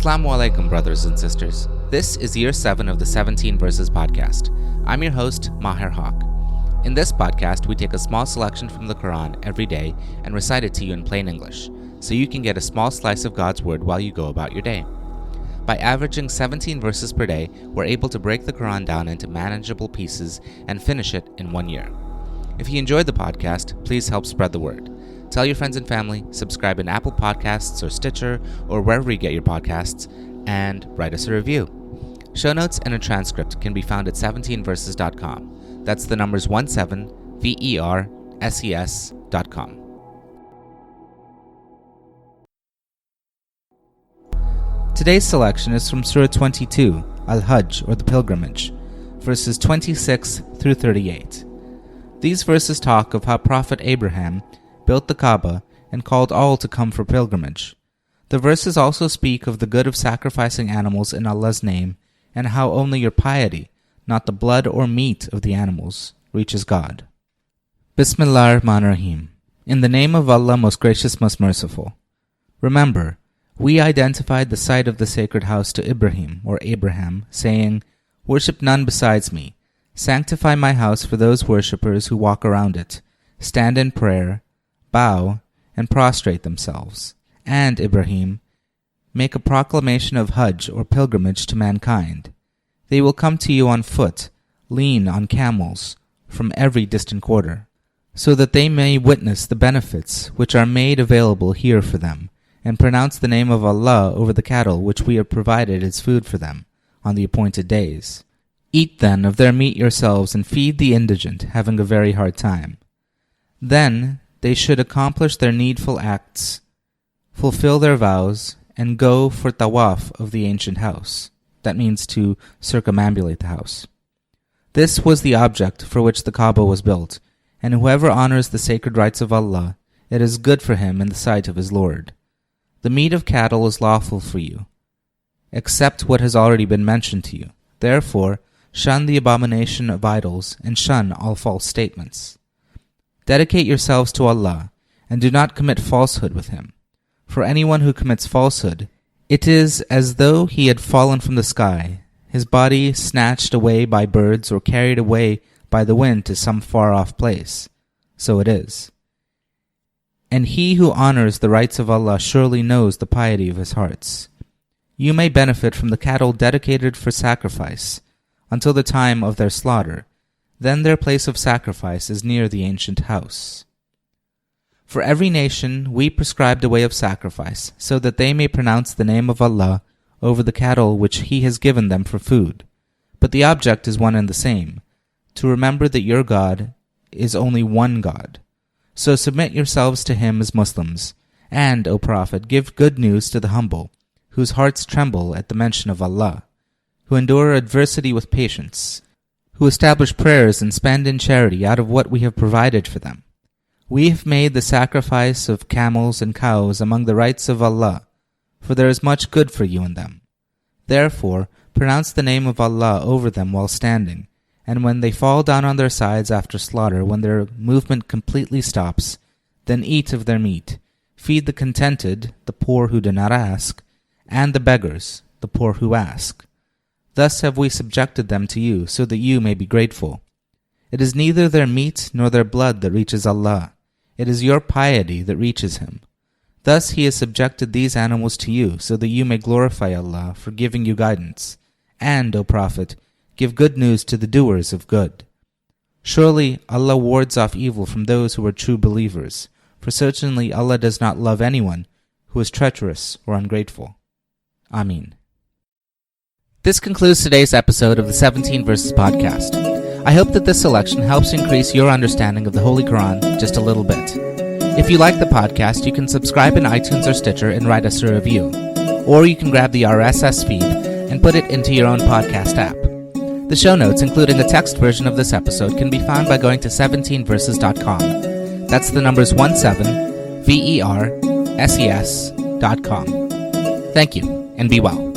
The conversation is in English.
As-salaam wa-alaikum, brothers and sisters. This is year 7 of the 17 Verses podcast. I'm your host, Maher Haq. In this podcast, we take a small selection from the Quran every day and recite it to you in plain English, so you can get a small slice of God's word while you go about your day. By averaging 17 verses per day, we're able to break the Quran down into manageable pieces and finish it in 1 year. If you enjoyed the podcast, please help spread the word. Tell your friends and family, subscribe in Apple Podcasts or Stitcher or wherever you get your podcasts, and write us a review. Show notes and a transcript can be found at 17verses.com. That's the numbers 17verses.com. Today's selection is from Surah 22, Al-Hajj, or the Pilgrimmage, verses 26 through 38. These verses talk of how Prophet Ibrâhim built the Kabah and called all to come for pilgrimage. The verses also speak of the good of sacrificing animals in Allah's name and how only your piety, not the blood or meat of the animals, reaches God. Bismillah ar-Rahman ar-Rahim. In the name of Allah, most gracious, most merciful. Remember, we identified the site of the sacred house to Ibrahim, or Abraham, saying, "Worship none besides me. Sanctify my house for those worshippers who walk around it, stand in prayer, bow, and prostrate themselves. And, Ibrahim, make a proclamation of Hajj or pilgrimage to mankind. They will come to you on foot, lean on camels, from every distant quarter, so that they may witness the benefits which are made available here for them, and pronounce the name of Allah over the cattle which we have provided as food for them on the appointed days. Eat then of their meat yourselves and feed the indigent, having a very hard time. Then they should accomplish their needful acts, fulfill their vows, and go for tawaf of the ancient house." That means to circumambulate the house. This was the object for which the Kabah was built, and whoever honors the sacred rites of Allah, it is good for him in the sight of his Lord. The meat of cattle is lawful for you, except what has already been mentioned to you. Therefore, shun the abomination of idols and shun all false statements. Dedicate yourselves to Allah, and do not commit falsehood with Him. For anyone who commits falsehood, it is as though he had fallen from the sky, his body snatched away by birds or carried away by the wind to some far-off place. So it is. And he who honors the rites of Allah surely knows the piety of his hearts. You may benefit from the cattle dedicated for sacrifice until the time of their slaughter. Then their place of sacrifice is near the ancient house. For every nation we prescribed a way of sacrifice, so that they may pronounce the name of Allah over the cattle which He has given them for food. But the object is one and the same, to remember that your God is only one God. So submit yourselves to Him as Muslims, and, O Prophet, give good news to the humble, whose hearts tremble at the mention of Allah, who endure adversity with patience, who establish prayers and spend in charity out of what we have provided for them. We have made the sacrifice of camels and cows among the rites of Allah, for there is much good for you in them. Therefore, pronounce the name of Allah over them while standing, and when they fall down on their sides after slaughter, when their movement completely stops, then eat of their meat. Feed the contented, the poor who do not ask, and the beggars, the poor who ask. Thus have we subjected them to you, so that you may be grateful. It is neither their meat nor their blood that reaches Allah. It is your piety that reaches Him. Thus He has subjected these animals to you, so that you may glorify Allah for giving you guidance. And, O Prophet, give good news to the doers of good. Surely Allah wards off evil from those who are true believers, for certainly Allah does not love anyone who is treacherous or ungrateful. Ameen. This concludes today's episode of the 17 Verses podcast. I hope that this selection helps increase your understanding of the Holy Quran just a little bit. If you like the podcast, you can subscribe in iTunes or Stitcher and write us a review. Or you can grab the RSS feed and put it into your own podcast app. The show notes, including a text version of this episode, can be found by going to 17verses.com. That's the numbers 17verses.com. Thank you, and be well.